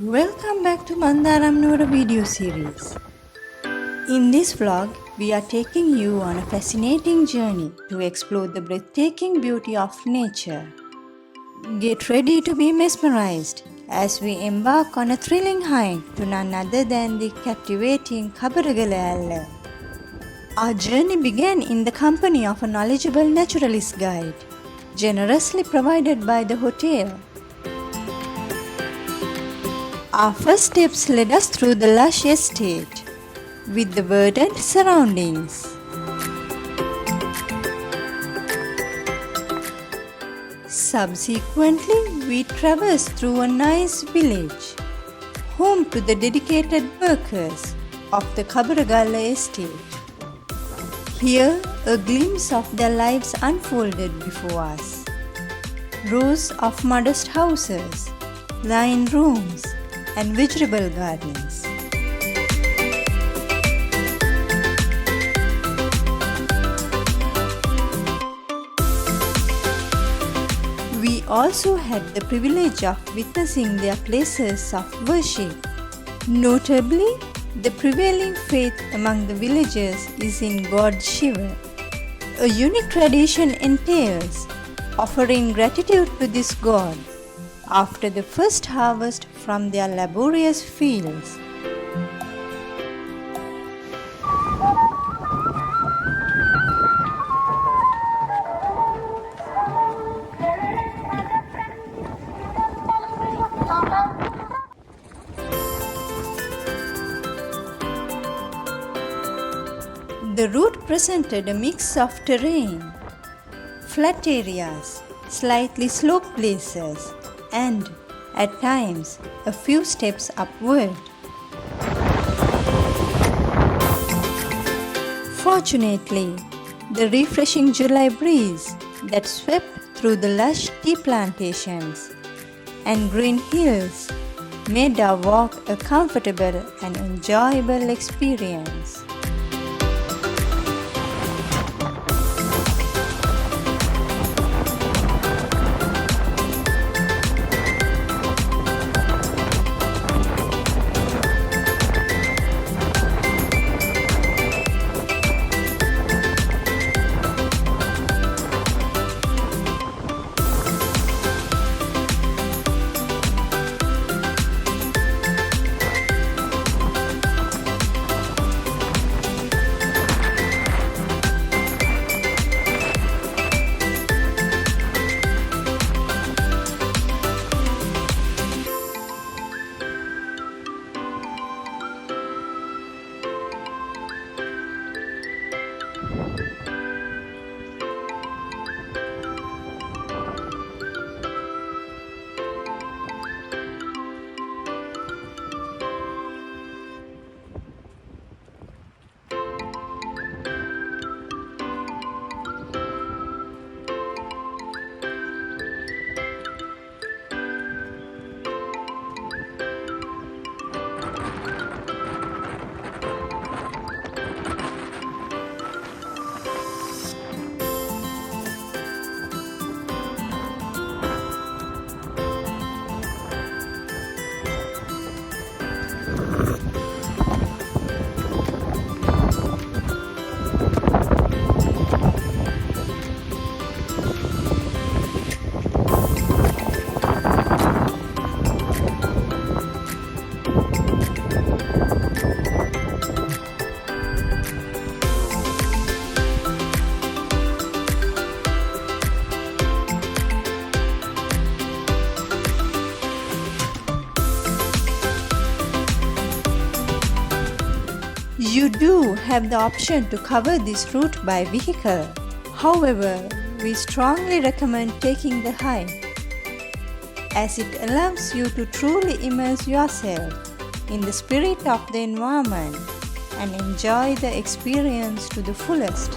Welcome back to Mandaramnuwara video series. In this vlog, we are taking you on a fascinating journey to explore the breathtaking beauty of nature. Get ready to be mesmerized as we embark on a thrilling hike to none other than the captivating Kabaragala Ella. Our journey began in the company of a knowledgeable naturalist guide, generously provided by the hotel. Our first steps led us through the lush estate with the verdant surroundings. Subsequently, we traversed through a nice village, home to the dedicated workers of the Kabaragala estate. Here, a glimpse of their lives unfolded before us. Rows of modest houses, lined rooms, and vegetable gardens. We also had the privilege of witnessing their places of worship. Notably, the prevailing faith among the villagers is in God Shiva. A unique tradition entails offering gratitude to this god after the first harvest from their laborious fields. The route presented a mix of terrain, flat areas, slightly sloped places, and, at times, a few steps upward. Fortunately, the refreshing July breeze that swept through the lush tea plantations and green hills made our walk a comfortable and enjoyable experience. You do have the option to cover this route by vehicle. However, we strongly recommend taking the hike, as it allows you to truly immerse yourself in the spirit of the environment and enjoy the experience to the fullest.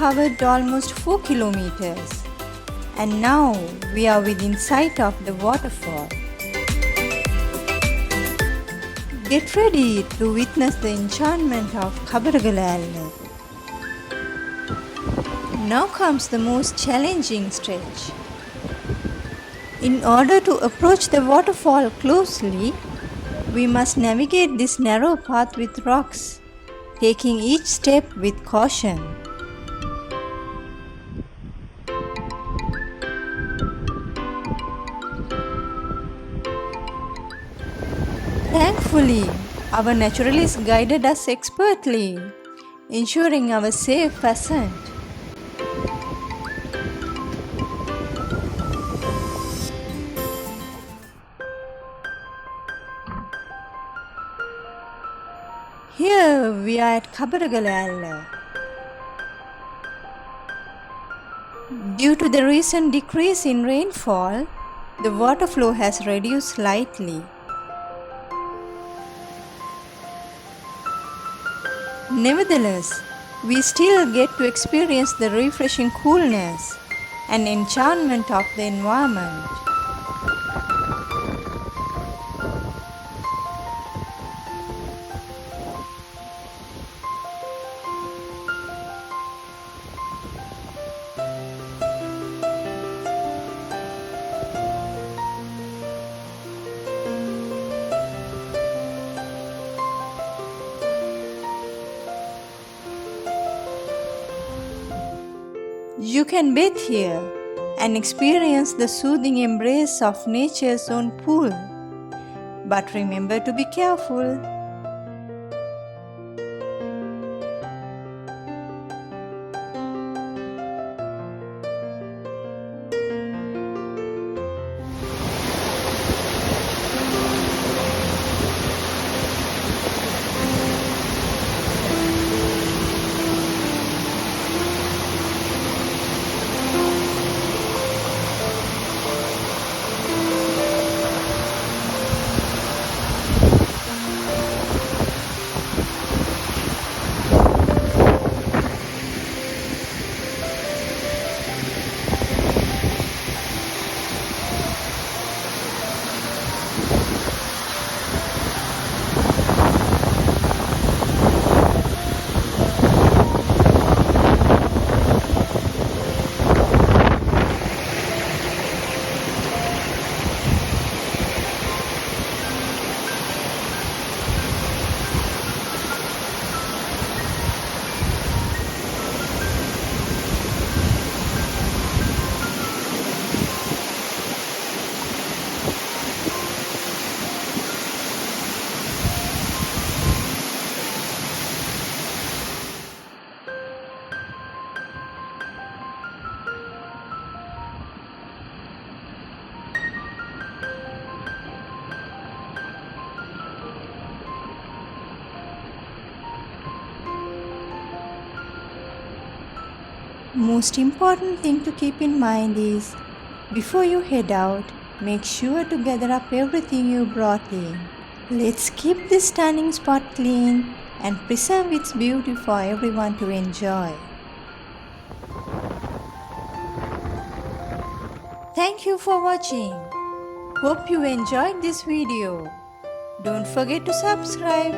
covered almost 4 kilometers and now we are within sight of the waterfall. Get ready to witness the enchantment of Kabaragala Ella. Now comes the most challenging stretch. In order to approach the waterfall closely, we must navigate this narrow path with rocks, taking each step with caution. Thankfully, our naturalist guided us expertly, ensuring our safe ascent. Here we are at Kabaragala Ella. Due to the recent decrease in rainfall, the water flow has reduced slightly. Nevertheless, we still get to experience the refreshing coolness and enchantment of the environment. You can bathe here and experience the soothing embrace of nature's own pool. But remember to be careful. Most important thing to keep in mind is, before you head out, make sure to gather up everything you brought in. Let's keep this stunning spot clean and preserve its beauty for everyone to enjoy. Thank you for watching. Hope you enjoyed this video. Don't forget to subscribe.